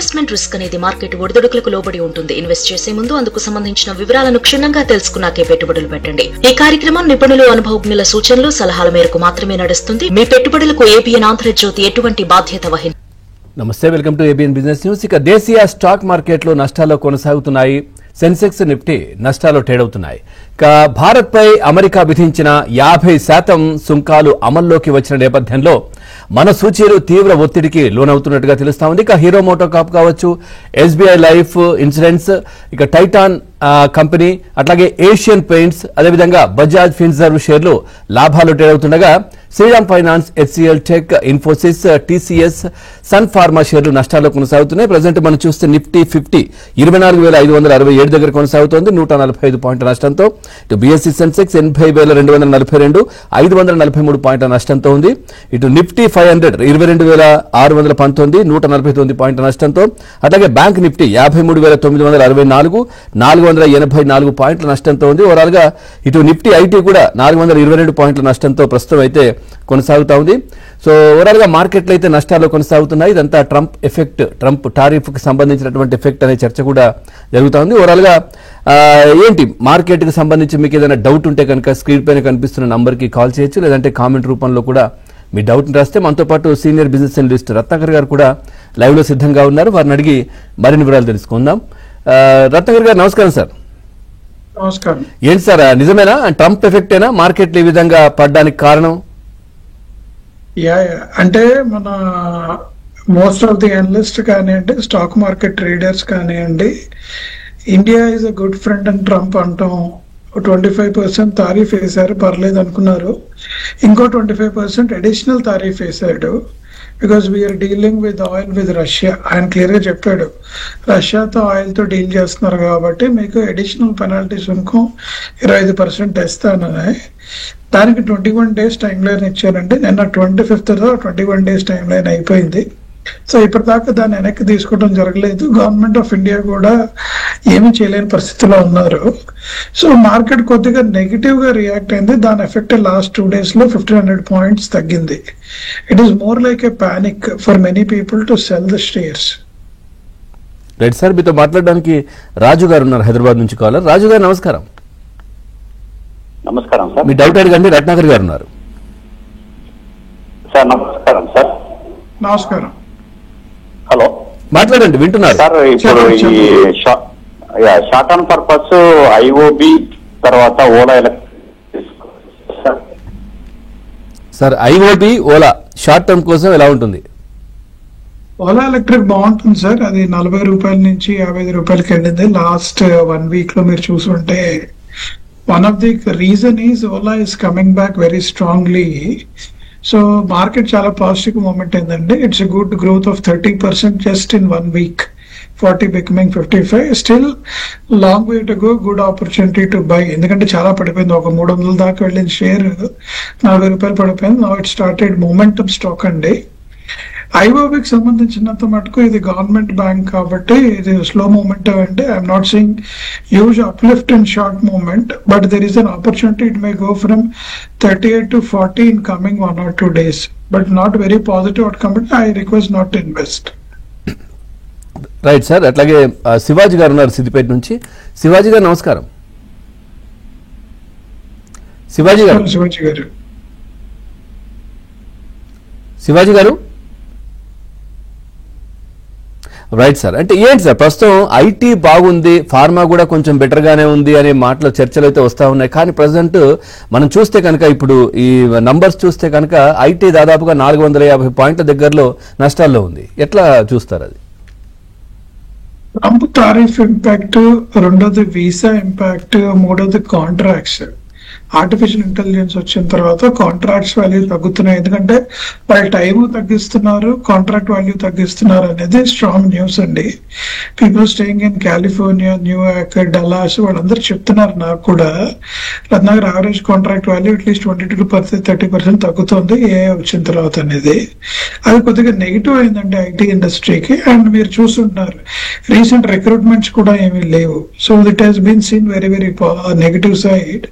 Investment risk అనేది market ఒడిదుడుకులకు లోబడి ఉంటుంది. ఇన్వెస్ట్ చేసే ముందు అందుకు సంబంధించిన వివరాలను క్షుణ్ణంగా తెలుసుకున్నాకే పెట్టుబడులు పెట్టండి. ఈ కార్యక్రమం నిపుణులు, అనుభవజ్ఞుల సూచనలు, సలహాల మేరకు మాత్రమే నడుస్తుంది. మీ పెట్టుబడులకు ఏబిఎన్ ఆంధ్రజ్యోతి ఎటువంటి బాధ్యత వహించదు. నమస్తే, welcome to ABN business news. ఇక దేశీయ స్టాక్ మార్కెట్లో నష్టాల్లో కొనసాగుతున్నాయి. సెన్సెక్స్, నిఫ్టీ నష్టాల్లో ట్రేడ్ అవుతున్నాయి. ఇక భారత్పై అమెరికా విధించిన 50% సుంకాలు అమల్లోకి వచ్చిన నేపథ్యంలో మన సూచీలు తీవ్ర ఒత్తిడికి లోనవుతున్నట్టుగా తెలుస్తా ఉంది. ఇక హీరో మోటోకార్ప్ కావచ్చు, ఎస్బీఐ లైఫ్ ఇన్సూరెన్స్, ఇక టైటాన్ కంపెనీ, అట్లాగే ఏషియన్ పెయింట్స్, అదేవిధంగా బజాజ్ ఫిన్సర్వ్ షేర్లు లాభాలు ట్రేడ్ అవుతుండగా శ్రీరామ్ ఫైనాన్స్, హెచ్సిఎల్ టెక్, ఇన్ఫోసిస్, టీసీఎస్, సన్ ఫార్మా షేర్లు నష్టాల్లో కొనసాగుతున్నాయి. ప్రజెంట్ మనం చూస్తే నిఫ్టీ 50 24,567 దగ్గర కొనసాగుతోంది, 145 పాయింట్ల నష్టంతో. ఇటు బీఎస్సీ సెన్సెక్స్ 80,242, 543 పాయింట్ల నష్టంతో ఉంది. ఇటు నిఫ్టీ 500 22,619, 149 పాయింట్ల నష్టంతో. అట్లాగే బ్యాంక్ నిఫ్టీ 53,964, 484 పాయింట్ల నష్టంతో ఉంది. ఓవరాల్ గా ఇటు నిఫ్టీ ఐటీ కూడా 422 పాయింట్ల నష్టంతో ప్రస్తుతం అయితే కొనసాగుతా ఉంది. సో ఓవరాల్ గా మార్కెట్లు అయితే నష్టాల్లో కొనసాగుతున్నాయి. ఇదంతా ట్రంప్ ఎఫెక్ట్, ట్రంప్ టారిఫ్ కి సంబంధించినటువంటి ఎఫెక్ట్ అనే చర్చ కూడా జరుగుతూ ఉంది. ఓవరాల్ గా ఏంటి మార్కెట్ కి సంబంధించి మీకు ఏదైనా డౌట్ ఉంటే కనుక స్క్రీన్ పైన కనిపిస్తున్న నంబర్ కి కాల్ చేయొచ్చు, లేదంటే కామెంట్ రూపంలో కూడా మీ డౌట్ రాస్తే మనతో పాటు సీనియర్ బిజినెస్ అనలిస్ట్ రత్నాకర్ గారు కూడా లైవ్ లో సిద్ధంగా ఉన్నారు. వారిని అడిగి మరిన్ని వివరాలు తెలుసుకుందాం. రత్నాకర్ గారు నమస్కారం సార్. నమస్కారం. ఏంటి సార్, నిజమేనా ట్రంప్ ఎఫెక్ట్ ఏనా మార్కెట్లు ఈ విధంగా పడడానికి కారణం? అంటే మన మోస్ట్ ఆఫ్ ది అనలిస్ట్ కానివ్వండి, స్టాక్ మార్కెట్ ట్రేడర్స్ కానివ్వండి, India is a good friend అని ట్రంప్ అంటాం. 25% తారీఫ్ వేశారు, పర్లేదు అనుకున్నారు. ఇంకో 25% అడిషనల్ తారీఫ్ వేశాడు. Because we are dealing with oil with Russia. ఆయన క్లియర్ గా చెప్పాడు, రష్యాతో ఆయిల్ తో డీల్ చేస్తున్నారు కాబట్టి మీకు అడిషనల్ పెనాల్టీస్ సుంకం 25% ఇస్తానని. దానికి 21 days టైం లైన్ ఇచ్చారంటే నిన్న 25th 21 days టైం లైన్ అయిపోయింది. సో ఇప్పటిదాకా దాన్ని వెనక్కి తీసుకోవడం జరగలేదు. గవర్నమెంట్ ఆఫ్ ఇండియా కూడా ఏమీ చేయలేని పరిస్థితిలో ఉన్నారు. సో మార్కెట్ కొద్దిగా నెగిటివ్ గా రియాక్ట్ అయింది. దాని ఎఫెక్ట్ లాస్ట్ 2 days లో 1,500 points తగ్గింది. It is more like a panic for many people to cell the shares. Right sir, మీతో మాట్లాడడానికి రాజు గారు ఉన్నారు, హైదరాబాద్ నుంచి కాలర్. రాజు గారు నమస్కారం. నమస్కారం సార్. మీ డౌట్ అడగండి. రత్నాకర్ గారు ఉన్నారు సార్. నమస్కారం సార్. నమస్కారం. హలో, మాట్లాడండి, వింటున్నారు సార్. ఇప్పుడు ఈ షార్ట్ టర్మ్ పర్పస్ ఐఓబి తర్వాత Ola sir, IOB Ola short term కోసం ఎలా ఉంటుంది? ఓలా ఎలక్ట్రిక్ బాగుంటుంది సార్. అది 40 రూపాయల నుంచి 55 రూపాయలకి వెళ్ళింది లాస్ట్ 1 week లో. మీరు చూసుంటే one of the reason is Ola is coming back very strongly. So market చాలా పాజిటివ్ మూమెంట్ అయిందండి. It's a good growth of 30% just in 1 week. 40 becoming 55. Still long way to go. Good opportunity to buy. ఎందుకంటే చాలా పడిపోయింది. ఒక 300 దాకా వెళ్ళిన share 40 రూపాయలు పడిపోయింది. Now it started momentum stock అండి. ఐఓబికి సంబంధించినంత మటుకు ఇది గవర్నమెంట్ బ్యాంక్ కాబట్టి ఇది స్లో మూమెంటం అండి. I'm not seeing huge uplift in short moment, but there is an opportunity. It may go from 38 to 40 in coming 1 or 2 days, but not very positive outcome. I request not to invest. Right sir. అట్లాగే శివాజీ గారు ఉన్నారు సిద్దిపేట నుంచి. శివాజీ గారు నమస్కారం. శివాజీ గారు శివాజీ గారు right sir. అంటే ఏంటి సార్, ప్రస్తుతం ఐటీ బాగుంది, ఫార్మా కూడా కొంచెం బెటర్ గానే ఉంది అనే మాటలు చర్చలు అయితే వస్తా ఉన్నాయి. కానీ ప్రజెంట్ మనం చూస్తే కనుక ఇప్పుడు ఈ నంబర్స్ చూస్తే కనుక ఐటీ దాదాపుగా 450 పాయింట్ల దగ్గరలో నష్టాల్లో ఉంది. ఎట్లా చూస్తారు అది? ట్రంప్ టారిఫ్ ఇంపాక్ట్, రెండోది వీసా ఇంపాక్ట్, మూడోది కాంట్రాక్ట్స్. ఆర్టిఫిషియల్ ఇంటెలిజెన్స్ వచ్చిన తర్వాత కాంట్రాక్ట్స్ వాల్యూ తగ్గుతున్నాయి. ఎందుకంటే వాళ్ళ టైం తగ్గిస్తున్నారు, కాంట్రాక్ట్ వాల్యూ తగ్గిస్తున్నారు అనేది స్ట్రాంగ్ న్యూస్ అండి. People staying in California, New York, Dallas వాళ్ళందరూ చెప్తున్నారు నాకు కూడా Ratnakar average contract value at least 22-30% తగ్గుతుంది ఏ వచ్చిన తర్వాత అనేది. అది కొద్దిగా నెగిటివ్ అయిందండి ఐటీ ఇండస్ట్రీకి. అండ్ మీరు చూస్తుంటున్నారు రీసెంట్ రిక్రూట్మెంట్స్ కూడా ఏమీ లేవు. So it has been seen very very negative side.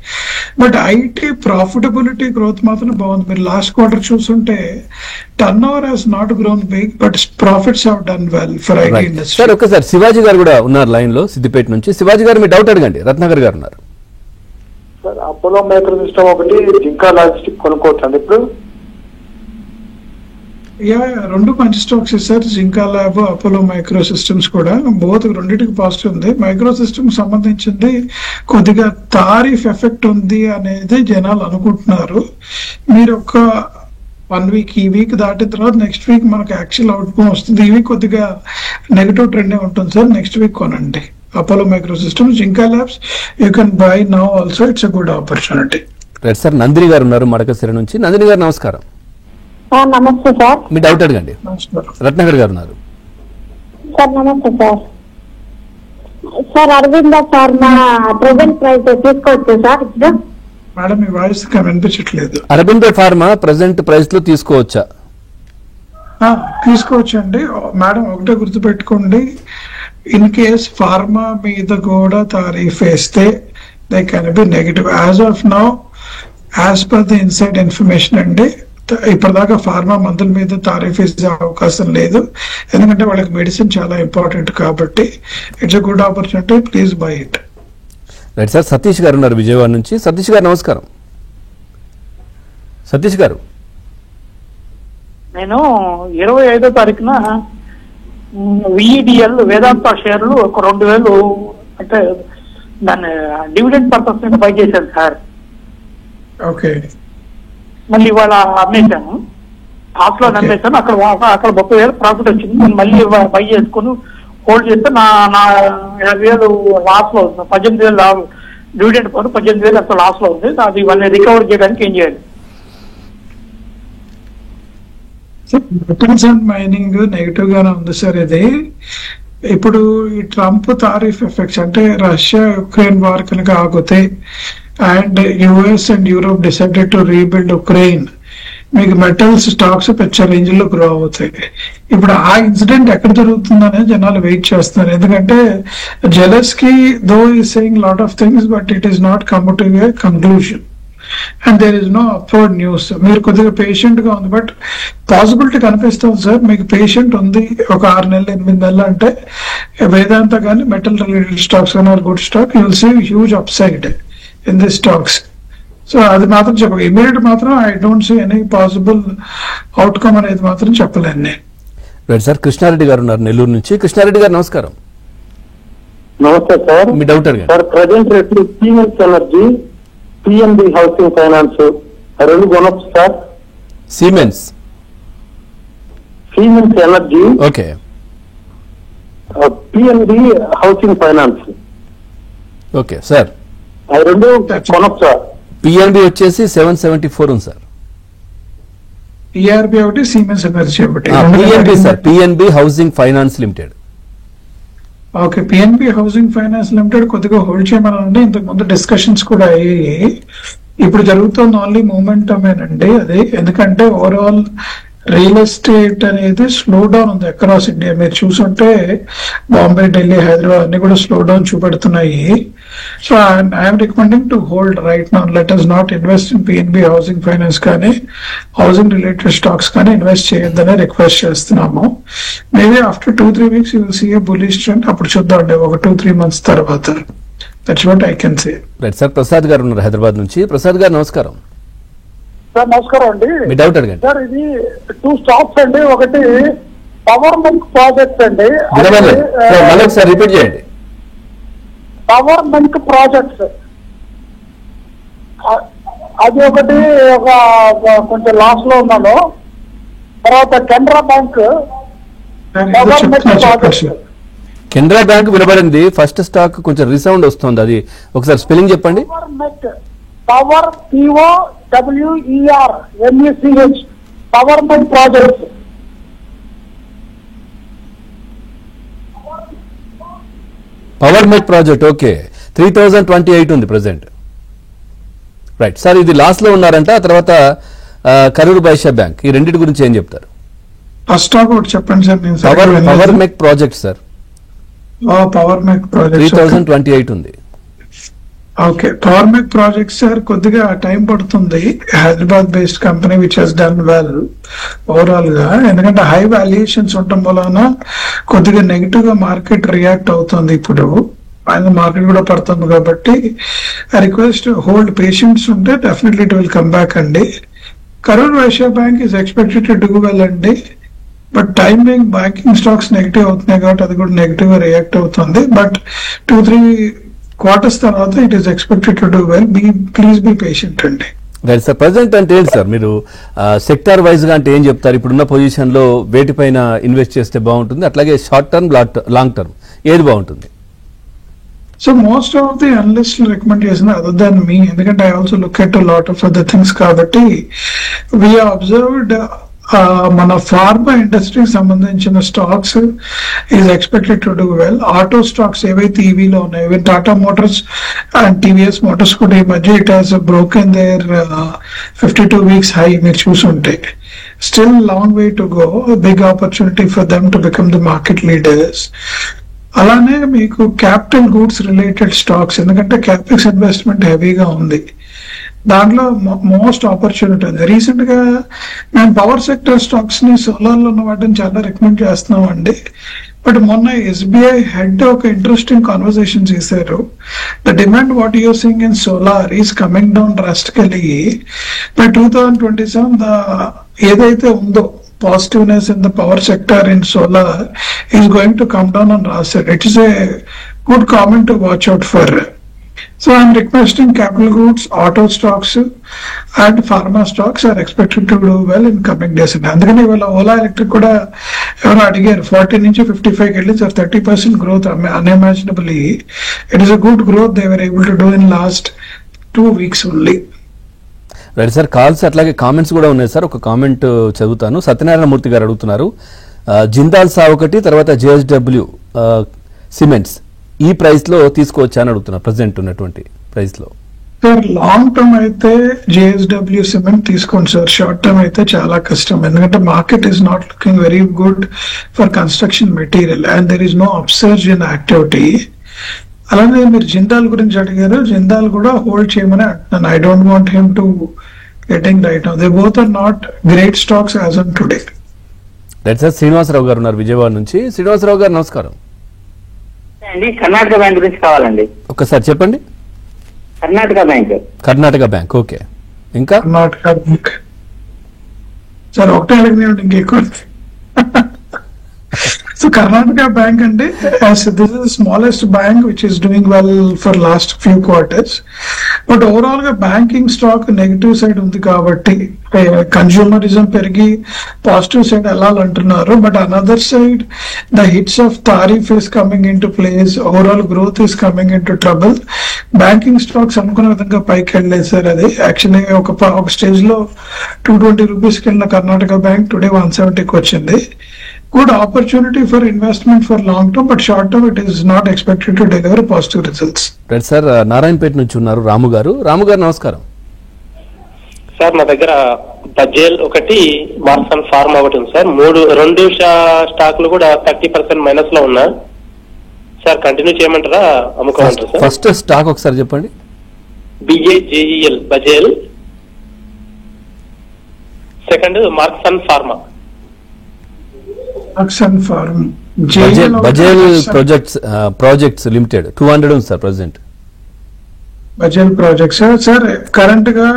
But but IT profitability growth మాత్రం బాగుంది. మీరు లాస్ట్ క్వార్టర్ చూస్తుంటే turnover has not grown big but profits have done well for IT industry. Sir ఒక్కసారి శివాజీ గారు కూడా ఉన్నారు line లో సిద్దిపేట నుంచి. శివాజీ గారు మీ డౌట్ అడగండి. రత్నాకర్ గారు ఉన్నారు. సార్ అపోలో మైక్రో సిస్టమ్ ఒకటి, జింకా లాజిస్టిక్ కొనుక్కోవచ్చండి ఇప్పుడు? రెండు మంచి stocks sir. Jinka lab, Apollo micro systems కూడా బోత్ రెండింటికి పాజిటివ్ ఉంది. మైక్రో సిస్టమ్స్ సంబంధించింది కొద్దిగా తారీఫ్ ఎఫెక్ట్ ఉంది అనేది జనాలు అనుకుంటున్నారు. మీరు ఒక 1 వీక్, ఈ వీక్ దాటిన తర్వాత నెక్స్ట్ వీక్ మనకు యాక్చువల్ అవుట్కమ్ వస్తుంది. ఈ వీక్ కొద్దిగా నెగిటివ్ ట్రెండ్ ఉంటుంది సార్. నెక్స్ట్ వీక్ కొనండి Apollo micro systems. Jinka labs you can buy now also, it's a good opportunity. Right sir. Nandini గారు ఉన్నారు మడకసిర నుంచి. నందిని గారు నమస్కారం. నమస్తే సార్. మీ డౌట్ అడగండి. రత్నాకర్ గారు ఉన్నారు. సార్ నమస్తే sir. Sir Aravinda pharma present price తీసుకోవచ్చు సార్ ఇప్పుడు? మేడం మీ వాయిస్ వినిపించట్లేదు. అరబిందో ఫార్మా ప్రెసెంట్ ప్రైస్ లో తీసుకోవచ్చా? తీసుకోవచ్చండి మేడం. ఒకటే గుర్తుపెట్టుకోండి, ఇన్ కేస్ ఫార్మా మీద కూడా తారీఫ్ వేస్తే they can be negative. As of now, as per the inside information అండి, ఇప్పటిదాకా ఫార్మా మందుల మీద తారీఫ్ వేసే అవకాశం లేదు. ఎందుకంటే వాళ్ళకి మెడిసిన్ చాలా ఇంపార్టెంట్ కాబట్టి it's a good opportunity, please by it. Right sir. Satish గారు ఉన్నారు విజయవాడ నుంచి. సతీష్ గారు నమస్కారం. సతీష్ గారు, నేను 25వ తారీఖున విఈడిఎల్ వేదాంత షేర్లు ఒక 2000 అంటే దాన్ని డివిడెండ్ పర్పస్ మీద బై చేశాను సార్. ఓకే. మళ్ళీ ఇవాళ అమ్మేశాను, ఆఫ్లో అమ్మేశాను. అక్కడ 30,000 ప్రాఫిట్ వచ్చింది. నేను మళ్ళీ బై చేసుకుని హోల్డ్ చేస్తే నా 50,000 లాస్ లో ఉంది. 18,000 డివిడెండ్ పోతే 18,000 అసలు లాస్ లో ఉంది. అది వాళ్ళని రికవర్ చేయడానికి ఏం చేయాలి? మెటల్స్ అండ్ మైనింగ్ నెగిటివ్ గానే ఉంది సార్. ఇది ఇప్పుడు ఈ ట్రంప్ తారీఫ్ ఎఫెక్ట్స్ అంటే రష్యా యుక్రెయిన్ వార్ కనుక ఆగితే and US and Europe decided to rebuild Ukraine, మీకు మెటల్స్ స్టాక్స్ పెద్ద రేంజ్ లో గ్రో అవుతాయి. ఇప్పుడు ఆ ఇన్సిడెంట్ ఎక్కడ జరుగుతుందనే జనాలు వెయిట్ చేస్తున్నారు. ఎందుకంటే Zelensky though is saying lot of things but it is not come to a conclusion and there is no upward news. మీరు కొద్దిగా పేషెంట్ గా ఉంది బట్ పాసిబిలిటీ కనిపిస్తుంది సార్. మీకు పేషెంట్ ఉంది ఒక 6 నెలలు 8 నెలలు అంటే వేదాంత కానీ మెటల్ రిలేటెడ్ స్టాక్స్ కానీ good stock, you will see huge upside in the stocks. So అది మాత్రం చెప్పక ఇమీడియట్ మాత్రం I don't see any possible outcome అనేది మాత్రం చెప్పలేను నేను. Right sir. కృష్ణారెడ్డి గారు ఉన్నారు నెల్లూరు నుంచి. కృష్ణారెడ్డి గారు నమస్కారం. నమస్తే సార్. మీ డౌట్ అడగండి. సార్ ప్రజెంట్ రేట్లు siemens energy, PNB Housing finance రెండు కొనొచ్చు sir? Siemens energy, okay, PNB Housing finance, okay sir. అవి రెండు కొనొచ్చు సార్? పిఎన్బి వచ్చేసి 774 ఉంది సార్. టీఆర్బి ఒకటి, సిమెన్స్ ఎనర్జీ ఒకటి. PNB sir, PNB Housing finance limited. Okay. PNB Housing finance limited కొద్దిగా హోల్డ్ చేయమనండి. ఇంతకు ముందు డిస్కషన్స్ కూడా అయ్యాయి. ఇప్పుడు జరుగుతున్న ఓన్లీ మూమెంటమేనండి అది. ఎందుకంటే ఓవరాల్ రియల్ ఎస్టేట్ అనేది స్లో డౌన్ ఉంది అక్రాస్ ఇండియా. మీరు చూసుంటే బాంబే, ఢిల్లీ, హైదరాబాద్ అన్ని కూడా స్లో డౌన్ చూపెడుతున్నాయి. So I'm recommending to hold right now. Let us not invest in PNB Housing Finance కానీ హౌసింగ్ రిలేటెడ్ స్టాక్స్ కానీ ఇన్వెస్ట్ చేయొద్దని రిక్వెస్ట్ చేస్తున్నాము. Maybe after 2-3 weeks you will see a bullish trend. అప్పుడు చూద్దాం ఒక 2-3 మంత్స్ తర్వాత. That's what I can say. Right sir. Prasad గారు ఉన్నారు హైదరాబాద్ నుంచి. ప్రసాద్ గారు నమస్కారం. సార్ నమస్కారం అండి. మీ డౌట్ అడగండి. సార్ ఇది 2 స్టాక్స్ అండి. ఒకటి పవర్ మెంట్ ప్రాజెక్ట్స్ అండి. మళ్ళీ ఒకసారి రిపీట్ చేయండి. పవర్ మెంట్ ప్రాజెక్ట్స్ అది ఒకటి కొంచెం లాస్ లో ఉన్నాను. తర్వాత Canara bank power meant projects. Canara bank వినబడింది. ఫస్ట్ స్టాక్ కొంచెం రీసౌండ్ వస్తుంది, అది ఒకసారి స్పెల్లింగ్ చెప్పండి. పవర్ మెట్, పవర్ POWER MECH, పవర్ మెట్ ప్రాజెక్ట్స్. పవర్ మెట్ ప్రాజెక్ట్, ఓకే. 3028 ఉంది ప్రెసెంట్. Right sir. ఇది లాస్ లో ఉన్నారంట. ఆ తర్వాత కరూర్ వైశ్య బ్యాంక్, ఈ రెండింటి గురించి ఏం చెప్తారు? ఫస్ట్ స్టాక్ ఒకటి చెప్పండి sir. Power mech project sir, power mech project 3028 ఉంది. Okay, power mech project sir కొద్దిగా టైం పడుతుంది. Hyderabad based company which has done well overall గా, ఎందుకంటే హై వాల్యుయేషన్స్ ఉండటం వలన కొద్దిగా నెగిటివ్ గా మార్కెట్ రియాక్ట్ అవుతుంది. ఇప్పుడు ఆయన మార్కెట్ కూడా పడుతుంది కాబట్టి ఐ రిక్వెస్ట్ హోల్డ్ పేషెంట్స్ ఉంటే definitely it will come back అండి. Karur Vysya bank is expected to do well అండి. But timing banking stocks negative అవుతున్నాయి కాబట్టి అది కూడా నెగిటివ్ గా రియాక్ట్ అవుతుంది. బట్ 2-3 quarters తర్వాత it is expected to do well. Please be patient అండి. రైట్ సార్, ప్రజెంట్ అంటే ఏంటి సార్, మీరు సెక్టార్ వైజ్ గా అంటే ఏం చెప్తారు? ఇప్పుడున్న పొజిషన్ లో వేటిపైన ఇన్వెస్ట్ చేస్తే బాగుంటుంది, అట్లాగే షార్ట్ టర్మ్ లాంగ్ టర్మ్ ఏది బాగుంటుంది? So most of the analyst recommend చేసిన అదర్ దాన్ మీ, ఎందుకంటే I also look at lot of other things కాబట్టి వీ అబ్జర్వ్డ్ మన ఫార్మా ఇండస్ట్రీకి సంబంధించిన stocks is expected to do well. Auto stocks ఏవైతే ఈవీలో ఉన్నాయి, ఈవెన్ టాటా మోటార్స్ అండ్ టీవీఎస్ మోటార్స్ కూడా ఈ మధ్య it has broken their 52 weeks high మీరు చూసుంటే. Still long way to go, big opportunity for them to become the market leaders. అలానే మీకు క్యాపిటల్ గూడ్స్ రిలేటెడ్ స్టాక్స్, ఎందుకంటే క్యాపిక్స్ ఇన్వెస్ట్మెంట్ హెవీగా ఉంది, దాంట్లో మోస్ట్ ఆపర్చునిటీ ఉంది. రీసెంట్ గా మేము పవర్ సెక్టర్ స్టాక్స్ ని సోలార్ లో ఉన్న వాటిని చాలా రికమెండ్ చేస్తున్నాం అండి. బట్ మొన్న ఎస్బీఐ హెడ్ ఒక ఇంట్రెస్టింగ్ కాన్వర్సేషన్ చేశారు. The demand what you're seeing in solar is coming down drastically by 2027. ఏదైతే ఉందో positiveness in the power sector in solar is going to come down on asset. It is a good comment to watch out for. So I'm requesting capital goods, auto stocks and pharma stocks are expected to do well in coming days. అందుకని ఇవాళ Ola electric కూడా ఎవరో అడిగారు 40 నుంచి 55 వెళ్ళి sir 30% growth unimaginably. It is a good growth they were able to do in last 2 weeks only. Right sir, calls అట్లాగే comments కూడా ఉన్నాయి సార్. ఒక కామెంట్ చదువుతాను. సత్యనారాయణ మూర్తి గారు అడుగుతున్నారు, జిందాల్ సా ఒకటి తర్వాత జేఎస్డబ్ల్యూ సిమెంట్స్ ఈ ప్రైస్ లో తీసుకోవచ్చా అని అడుగుతున్నారు, ప్రెసెంట్ ఉన్నటువంటి ప్రైస్ లో. సార్ లాంగ్ టర్మ్ అయితే జేఎస్డబ్ల్యూ సిమెంట్ తీసుకోండి సార్. షార్ట్ టర్మ్ అయితే చాలా కష్టం, ఎందుకంటే market is not looking very good for construction material and there is no upsurge in activity. అలానే మీరు జిందాల్ గురించి అడిగారు, జిందాల్ కూడా హోల్డ్ చేయమని అంటున్నాను. I don't want him to getting right now. They both are not great stocks as on today. Right sir, Srinivasarao garu ఉన్నారు విజయవాడ నుంచి. శ్రీనివాసరావు గారు నమస్కారం అండి. కర్ణాటక బ్యాంక్ గురించి కావాలండి. ఒక్కసారి చెప్పండి. Karnataka bank okay. ఇంకా కర్ణాటక బ్యాంక్ సార్ ఒకటే అడిగినాడు, ఇంకెక్కువ. So Karnataka Bank and this is the smallest bank which is doing well for last few quarters. But overall banking stock negative side undi kabatti consumerism perigi positive side ellantunnaru. But another side the hits of tariff is coming into place. Overall growth is coming into trouble. Banking stocks anukunna vidhanga paiki ellలేదు sir. అది actually ఒక stage లో 220 rupees కెళ్ళిన Karnataka Bank today 170 కి వచ్చింది. Good opportunity for investment for long term, but short term it is not expected to deliver positive results. Right sir, Narayanpet నుంచి ఉన్నారు రాము గారు. రాము గారు నమస్కారం సార్. మా దగ్గర బజేల్ ఒకటి, మార్సన్ ఫార్మా ఒకటి ఉంది సార్. రెండు స్టాక్లు కూడా 30% మైనస్ లో ఉన్నా సార్. కంటిన్యూ చేయమంటారా అమ్ముకోమంటారా సార్? ఫస్ట్ స్టాక్ ఒకసారి చెప్పండి. BAJEL Bajel, second Marson Pharma. బజేల్ ప్రాజెక్ట్స్ లిమిటెడ్ 200 ఉంది sir present. Bajel Projects sir current గా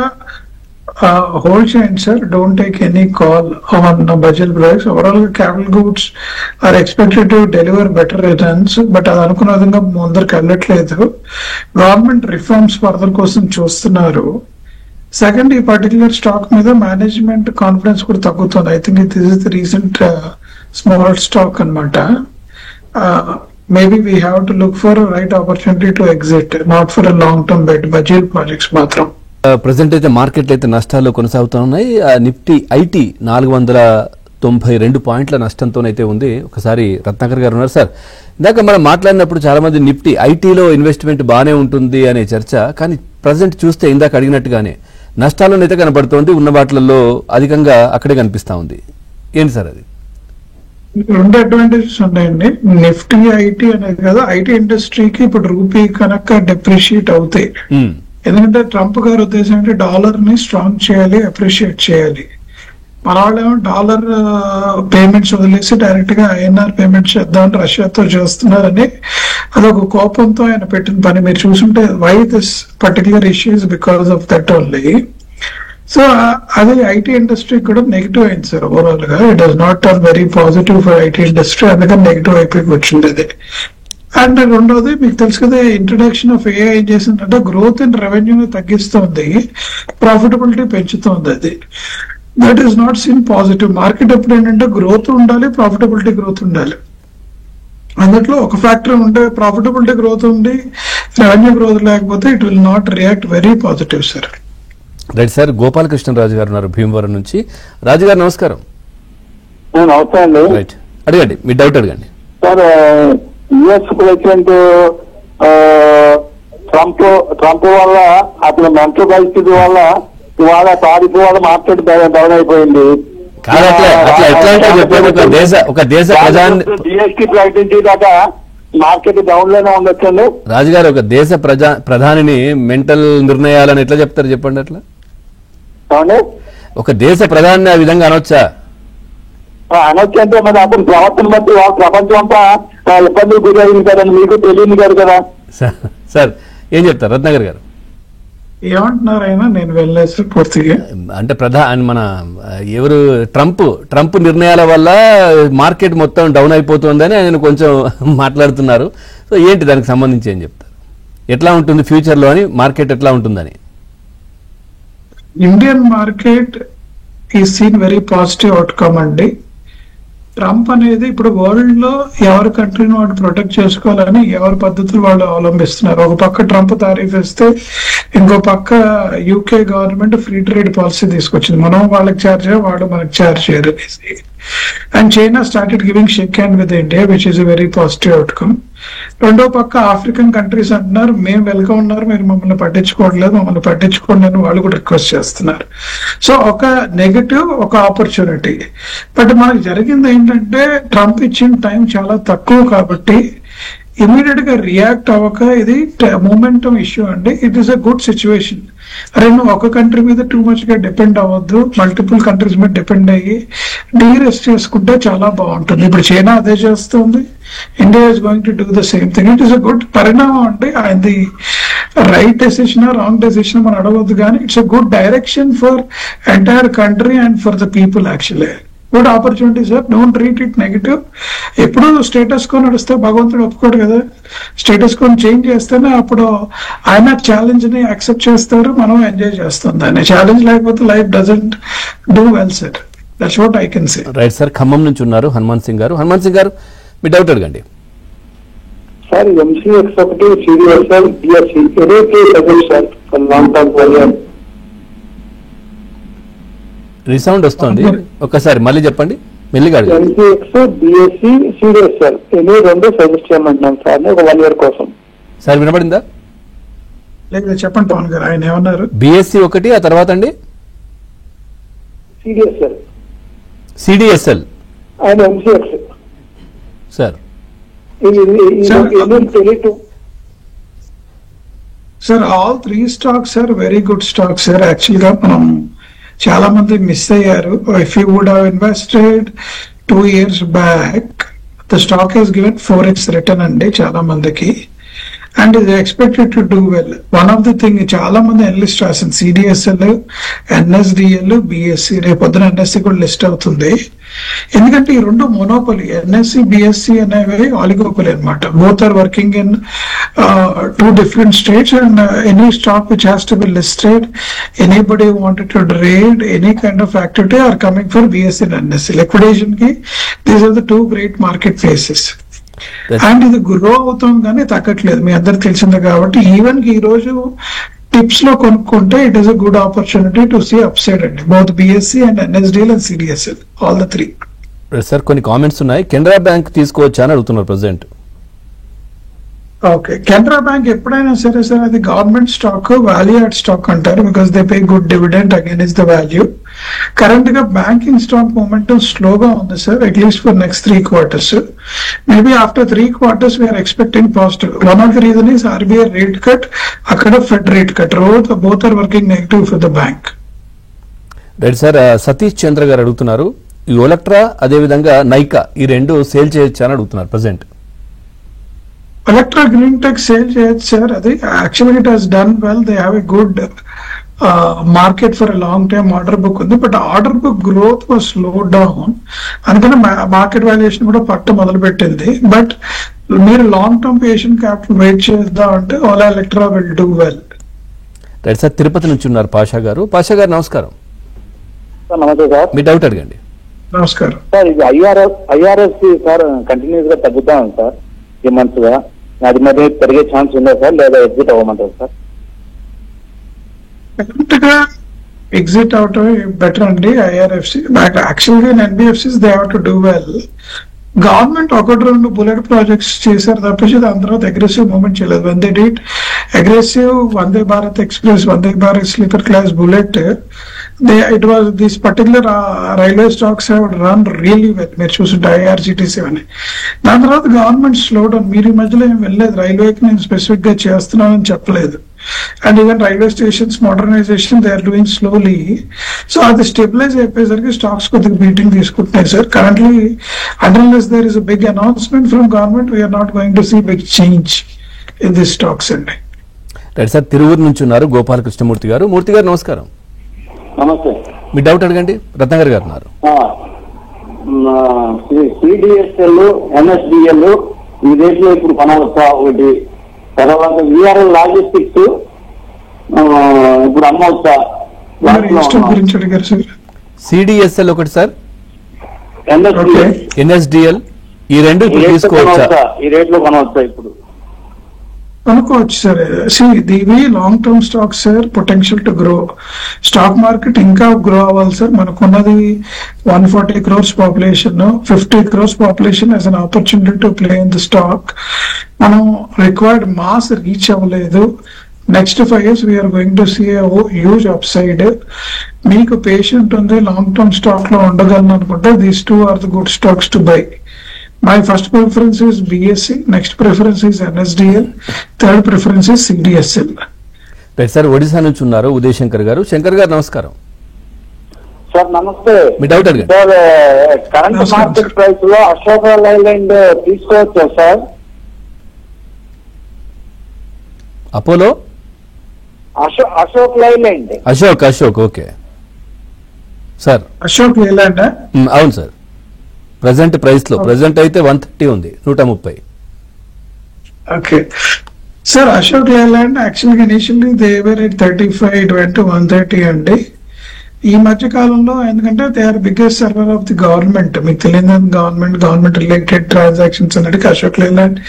హోల్డ్ చేయండి sir. Don't take any call on Bajel Projects. Overall గా capital goods are expected to deliver better returns, but అది అనుకున్న విధంగా ముందరికి వెళ్ళట్లేదు. గవర్నమెంట్ రిఫార్మ్స్ ఫర్దర్ కోసం చూస్తున్నారు. సెకండ్, ఈ పర్టికులర్ స్టాక్ మీద మేనేజ్మెంట్ కాన్ఫిడెన్స్ కూడా తగ్గుతుంది. I think this is the recent small stock అన్నమాట. Maybe we have to look for right opportunity to exit, not for a long term bet. Bajel Projects మాత్రం present అయితే మార్కెట్లు అయితే నష్టాల్లో కొనసాగుతున్నాయి. నిఫ్టీ ఐటీ 492 పాయింట్ల నష్టంతోనైతే ఉంది. ఒకసారి రత్నాకర్ గారు ఉన్నారు సార్. ఇందాక మనం మాట్లాడినప్పుడు చాలా మంది నిఫ్టీ ఐటీలో ఇన్వెస్ట్మెంట్ బాగానే ఉంటుంది అనే చర్చ, కానీ ప్రజెంట్ చూస్తే ఇందాక అడిగినట్టుగానే నష్టాల్లోనైతే కనబడుతోంది. ఉన్న వాటిల్లో అధికంగా అక్కడే కనిపిస్తా ఉంది. ఏంటి సార్ అది? రెండు అడ్వాంటేజెస్ ఉన్నాయండి. నిఫ్టీ ఐటీ అనేది కదా, ఐటీ ఇండస్ట్రీకి ఇప్పుడు రూపీ కనుక డెప్రిషియేట్ అవుతాయి. ఎందుకంటే ట్రంప్ గారి ఉద్దేశం అంటే డాలర్ ని స్ట్రాంగ్ చేయాలి, అప్రిషియేట్ చేయాలి. మన వాళ్ళేమో డాలర్ పేమెంట్స్ వదిలేసి డైరెక్ట్ గా ఐఎన్ఆర్ పేమెంట్స్ చేద్దామని రష్యాతో చేస్తున్నారని అదొక కోపంతో ఆయన పెట్టిన పని. మీరు చూసుంటే why this particular issues because of that only. So అది ఐటీ ఇండస్ట్రీ కూడా నెగిటివ్ అయింది సార్. ఓవరాల్ గా it was not very positive for IT industry, అందుకని నెగిటివ్ అయిపోయి వచ్చింది అది. అండ్ రెండోది మీకు తెలుసు కదా, ఇంట్రడక్షన్ ఆఫ్ ఏఐ ఏం చేసిందంటే గ్రోత్ ఇన్ రెవెన్యూని తగ్గిస్తుంది, ప్రాఫిటబిలిటీ పెంచుతుంది. అది that is not seen positive. Market ఎప్పుడు ఏంటంటే గ్రోత్ ఉండాలి, ప్రాఫిటబిలిటీ గ్రోత్ ఉండాలి. అందులో ఒక ఫ్యాక్టర్ ఉంటే ప్రాఫిటబిలిటీ గ్రోత్ ఉంది, రెవెన్యూ గ్రోత్ లేకపోతే it will not react very positive sir. Right sir. Gopalakrishnaraju garu ఉన్నారు భీమవరం నుంచి. రాజు గారు నమస్కారం. నమస్తే అండి. రైట్, అడగండి, మీ డౌట్ అడగండి. సార్, యుఎస్ ప్రెసిడెంట్ ట్రంప్ వల్ల అతని మెంటల్ పరిస్థితి వల్ల ఇవాళ తారీఖు వల్ల మార్కెట్ డౌన్ అయిపోయింది. ఒక దేశ జిఎస్టీ ప్రకటించేదాకా మార్కెట్ డౌన్ లోనే ఉండొచ్చండి. రాజుగారు, ఒక దేశ ప్రధానిని మెంటల్ నిర్ణయాలని ఎట్లా చెప్తారు చెప్పండి అట్లా? ఒక దేశ ప్రధాని ఆ విధంగా అనొచ్చా? అనొచ్చు అంటే మరి అతని ప్రవర్తన బట్టి ప్రపంచం అంతా ఇబ్బందులు గురైంది కదండి, మీకు తెలియదు గారు కదా. సార్ ఏం చెప్తారు రత్నాకర్ గారు? ఏమంటున్నారు ఆయన? నేను వెళ్ళలేదు పూర్తిగా. అంటే మన ఎవరు ట్రంప్ నిర్ణయాల వల్ల మార్కెట్ మొత్తం డౌన్ అయిపోతుందని ఆయన కొంచెం మాట్లాడుతున్నారు. సో ఏంటి దానికి సంబంధించి ఏం చెప్తారు? ఎట్లా ఉంటుంది ఫ్యూచర్ లో అని, మార్కెట్ ఎట్లా ఉంటుందని? ఇండియన్ మార్కెట్ ఈ సీన్ వెరీ పాజిటివ్ అవుట్కమ్ అండి. ట్రంప్ అనేది ఇప్పుడు వరల్డ్ లో ఎవరి కంట్రీని వాడు ప్రొటెక్ట్ చేసుకోవాలని ఎవరి పద్ధతులు వాళ్ళు అవలంబిస్తున్నారు. ఒక పక్క ట్రంప్ తారీఫ్ ఇస్తే ఇంకో పక్క UK government free trade policy తీసుకొచ్చింది. మనం వాళ్ళకి ఛార్జ్ వాళ్ళు మనకి ఛార్జ్ చేయరు అనేసి. And China started giving shake hand with India which is a very positive outcome. రెండో పక్క ఆఫ్రికన్ కంట్రీస్ అంటున్నారు మేము వెల్కమ్ ఉన్నారు, మీరు మమ్మల్ని పట్టించుకోవట్లేదు, మమ్మల్ని పట్టించుకోండి అని వాళ్ళు కూడా రిక్వెస్ట్ చేస్తున్నారు. సో ఒక నెగటివ్, ఒక ఆపర్చునిటీ. బట్ మనకు జరిగింది ఏంటంటే ట్రంప్ ఇచ్చిన టైం చాలా తక్కువ కాబట్టి ఇమీడియట్ గా రియాక్ట్ అవ్వక ఇది మూమెంటం ఇష్యూ అండి. It is a good situation. అరే నువ్వు ఒక కంట్రీ మీద టూ మచ్ గా డిపెండ్ అవ్వద్దు, మల్టిపుల్ కంట్రీస్ మీద డిపెండ్ అయ్యి డీరెస్ట్ చేసుకుంటే చాలా బాగుంటుంది. ఇప్పుడు చైనా అదే చేస్తుంది, India is going to do the same thing. It is a good పరిణామం అంటే అది రైట్ డెసిషన్ రాంగ్ డెసిషన్ మనం అడగవద్దు, కానీ it's a good direction for entire country and for the people. Actually good opportunity sir, don't treat it negative. ఎప్పుడు status quo నడిస్తే భగవంతుడు ఒప్పుకోడు కదా. స్టేటస్ కోని చేంజ్ చేస్తేనే అప్పుడు ఆయన ఛాలెంజ్ ని యాక్సెప్ట్ చేస్తారు, మనం ఎంజాయ్ చేస్తాం దాన్ని. ఛాలెంజ్ లేకపోతే life doesn't do well sir. That's what I can say. Right sir. Khammam నుంచి ఉన్నారు హనుమాన్ సింగ్ గారు. హనుమాన్ సింగ్ గారు మీ డౌట్ అడగండి. సార్, ఎంసీఎక్స్ ఒకటి, సిడిఎస్ఎల్, బిఎస్సి ఏదైతే సార్ లాంగ్ టర్మ్ రీసౌండ్ వస్తుంది, ఒక్కసారి మళ్ళీ చెప్పండి మెల్లిగా. ఎంసీఎక్స్, బిఎస్సి, సిడిఎస్ఎల్ ఇవి రెండు సజెస్ట్ చేయమంటున్నాం సార్ ఒక 1 year కోసం. సార్ వినపడిందా? లేదు చెప్పండి పవన్ గారు, ఆయన ఏమన్నారు? బిఎస్సి ఒకటి, ఆ తర్వాత అండి CDSL, CDSL and MCX sir. Sir all 3 stocks are very good stocks sir. Actual గా మనం చాలా మంది మిస్ అయ్యారు. If you would have invested 2 years back the stock has given 4x return అండి చాలా మందికి. అండ్ ఇది expected to do well. One of the thing చాలా మంది ఎన్లిస్ట్ రాసింది సిడిఎస్ఎల్, ఎన్ఎస్డిఎల్, బిఎస్సి. రేపొద్దున ఎన్ఎస్సి కూడా లిస్ట్ అవుతుంది. ఎందుకంటే ఈ రెండు మోనోపలి, ఎన్ఎస్సి బిఎస్సి అనేవి ఆలిగోపలి అనమాట. Both are working in 2 different states and any stock which has to be listed, anybody wanted to trade any kind of activity are coming for BSE and NSE. Liquidation ki these are the 2 great marketplaces. And ఇది grow అవుతుంది కానీ తగ్గట్లేదు, మీ అందరికి తెలిసిందే. కాబట్టి even ఈ రోజు tips లో కొనుక్కుంటే it is a good opportunity to see up side అండి, both BSE and NSDL and CDSL, all the 3. Sir కొన్ని కామెంట్స్ ఉన్నాయి. కెనరా బ్యాంక్ తీసుకోవచ్చా అని అడుగుతున్నారు ప్రెసిడెంట్. ఓకే, కెనరా బ్యాంక్ ఎప్పుడైనా సరే సార్ అది government stock, value add stock అంటారు, because they pay good dividend against the value. Current గా బ్యాంకింగ్ స్టాక్ మూమెంటం స్లోగా ఉంది sir, at least for next 3 quarters. Maybe after 3 quarters we're expecting positive. One of the reason is RBI rate cut, అక్కడ Fed rate cut, both are working negative for the bank. Right sir, Satish Chandra గారు అడుగుతున్నారు, ఈ ఒలక్ట్రా అదేవిధంగా నైకా ఈ రెండు sale చేయొచ్చా అని అడుగుతున్నారు ప్రజెంట్. ఎలక్ట్రా గ్రీన్ టెక్ సేల్ చేయొచ్చు సార్. అది actually it has done well, they have a good market for long time order book ఉంది. But order book growth was slow down, అందుకని మార్కెట్ వాల్యుయేషన్ కూడా పట్టు మొదలు పెట్టింది. బట్ మీరు long term patient capital wait చేద్దాం అంటే Olectra will do well. Right sir, Tirupati నుంచి ఉన్నారు పాషా గారు. పాషా గారు నమస్కారం. సార్ నమస్తే సార్. మీ డౌట్ అడగండి. నమస్కారం సార్, ఇది ఐఆర్ఎస్ సార్ కంటిన్యూస్ గా తగ్గుతా ఉంది సార్ ఈ మంత్స్ గా. అది మరి పెరిగే ఛాన్స్ ఉందా సార్, లేదా ఎగ్జిట్ అవ్వమంటారు సార్? కరెక్ట్ గా ఎగ్జిట్ అవటం బెటర్ అండి. ఐఆర్ఎఫ్సి యాక్చువల్గా NBFCs they have to do well. Government 1-2 bullet projects చేశారు తప్పించి దాని తర్వాత అగ్రెసివ్ మూవ్మెంట్ చేయలేదు. One they did aggressive Vande Bharat express, Vande Bharat sleeper class bullet, it was this particular railway stocks have run really well. మీరు చూస్తుంటే IRCTC అని. దాని తర్వాత గవర్నమెంట్ స్లో డౌన్. మీరు ఈ మధ్యలో ఏం వెళ్ళలేదు, రైల్వేకి నేను స్పెసిఫిక్ గా చేస్తున్నానని చెప్పలేదు. And even railway stations modernization they are doing slowly. So అది స్టెబిలైజ్ అయిపోయేసరికి స్టాక్స్ కొద్దిగా బీటింగ్ తీసుకుంటున్నాయి sir. Currently unless there is a big announcement from government, we are not going to see big change in these stocks అండి. Right sir, Tiruvuru నుంచి ఉన్నారు గోపాలకృష్ణమూర్తి గారు. మూర్తి గారు నమస్కారం. నమస్తే. మీ డౌట్ అడగండి. రత్నగారు గారు ఉన్నారు. సిడిఎస్ఎల్, ఎన్ఎస్డిఎల్ ఈ రేట్లో ఇప్పుడు కొనవచ్చా ఒకటి? తర్వాత విఆర్ఎల్ లాజిస్టిక్స్ ఇప్పుడు అమ్మవచ్చా? గురించి అడిగారు సార్. సిడిఎస్ఎల్ ఒకటి సార్, ఎన్ఎస్డిఎల్ ఈ రెండు ఇప్పుడు తీసుకోవచ్చా? ఈ రేట్లో కొనవచ్చా ఇప్పుడు? అనుకోవచ్చు సార్. ఇవి long term stocks sir, potential to grow. Stock market ఇంకా గ్రో అవ్వాలి సార్. మనకున్నది 140 crores population, 50 crores population as an opportunity to play in the stock. మనం రిక్వైర్డ్ మాస్ రీచ్ అవ్వలేదు. Next 5 years we are going to see huge upside. మీకు patient ఉంది, long term stock లో ఉండగలను అనుకుంటే these 2 are the good stocks to buy. My first preference is BSE, next preference is NSDL, third preference is CDSL. Right sir, Odisha నుంచి ఉన్నారు ఉదయశంకర్ గారు. శంకర్ గారు నమస్కారం. Sir నమస్తే. మీ డౌట్ అడగండి. సార్, కరెంట్ మార్కెట్ ప్రైస్ లో అశోక్ లైలాండ్ తీసుకోవచ్చా sir? Apollo Ashok Leyland. Ashok okay sir. Ashok Leyland అవును sir. Present price లో ప్రెసెంట్ అయితే 130 ఉంది, 130. Okay sir. అశోక్ లేలాండ్ యాక్చువల్గా initially they were at 35, it went to 130 అండి. ఈ మధ్య కాలంలో ఎందుకంటే they are biggest server of the government. మీకు తెలియదు, గవర్నమెంట్ రిలేటెడ్ ట్రాన్సాక్షన్స్ అన్నట్టు Ashok Leyland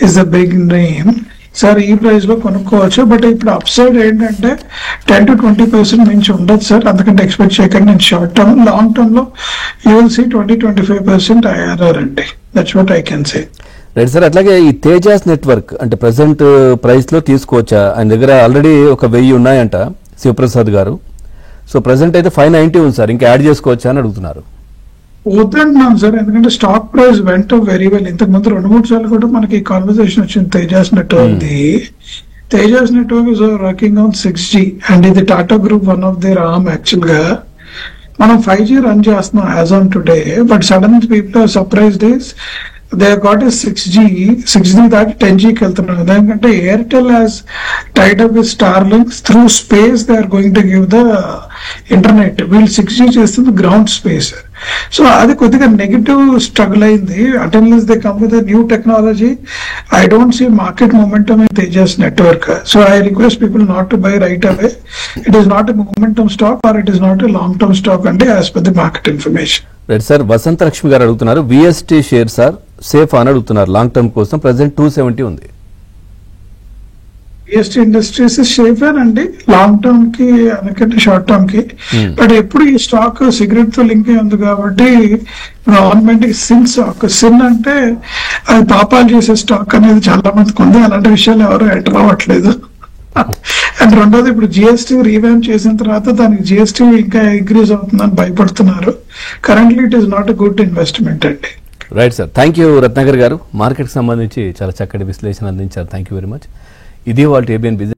is the big name sir. ఈ ప్రైస్ లో కొనుక్కోవచ్చు. బట్ ఇప్పుడు అప్ సైడ్ ఏంటంటే 10 to 20% మించి ఉండదు సార్. అందుకంటే ఎక్స్పెక్ట్ చేయకండి. నేను షార్ట్ టర్మ్, లాంగ్ టర్మ్ లో యూ విల్ సీ 20-25% IRR అండి. That's what I can say. Right sir, అట్లాగే ఈ తేజాస్ నెట్వర్క్ అంటే ప్రెసెంట్ ప్రైస్ లో తీసుకోవచ్చా? ఆయన దగ్గర ఆల్రెడీ ఒక 1000 ఉన్నాయంట శివప్రసాద్ గారు. సో ప్రెసెంట్ అయితే 590 ఉంది సార్, ఇంకా యాడ్ చేసుకోవచ్చా అని అడుగుతున్నారు. వద్దంటున్నాను సార్, ఎందుకంటే stock price went very well. ఇంతకు ముందు 2-3 సార్లు కూడా మనకి కాన్వర్సేషన్ వచ్చింది Tejas network the. Tejas network is working on 6G and ఇది Tata group one of their arm. Actual గా మనం 5G రన్ చేస్తున్నాం as on today. But sudden people are surprised is they got is 6G దాటి 10Gకి వెళ్తున్నాం. ఎందుకంటే Airtel has tied up with Starlinks through space they are going to give the internet. వీళ్ళు 6G చేస్తుంది ground space. So అది కొద్దిగా negative struggle అయింది. Until unless they come with new technology, I don't see market momentum in Tejas network. So I request people not to buy right away. It is not a momentum stock or it is not a long term stock అంటే as per the market information. Right sir, Vasantha Lakshmi garu అడుగుతున్నారు VST share sir safe అని అడుగుతున్నారు. Long term కోసం present 270 ఉంది. VST industries safer అండి long term కి అనకంటే short term కి. But ఎప్పుడు ఈ స్టాక్ సిగరెట్ తో లింక్ అయి ఉంది కాబట్టి గవర్నమెంట్ సిన్ స్టాక్. సిన్ అంటే అది పాపాలు చేసే స్టాక్ అనేది చాలా మందికి ఉంది. అలాంటి విషయాలు ఎవరు ఎంటర్ అవ్వట్లేదు. అండ్ రెండోది ఇప్పుడు జిఎస్టీ రీవ్యామ్ చేసిన తర్వాత దానికి జిఎస్టీ ఇంకా ఇంక్రీజ్ అవుతుందని భయపడుతున్నారు. Currently it is not a good investment అండి. Right sir, thank you Ratnakar garu. మార్కెట్కి సంబంధించి చాలా చక్కటి విశ్లేషణ అందించారు. Thank you very much. ఇది వాళ్ళ ఏబిఎన్ బిజినెస్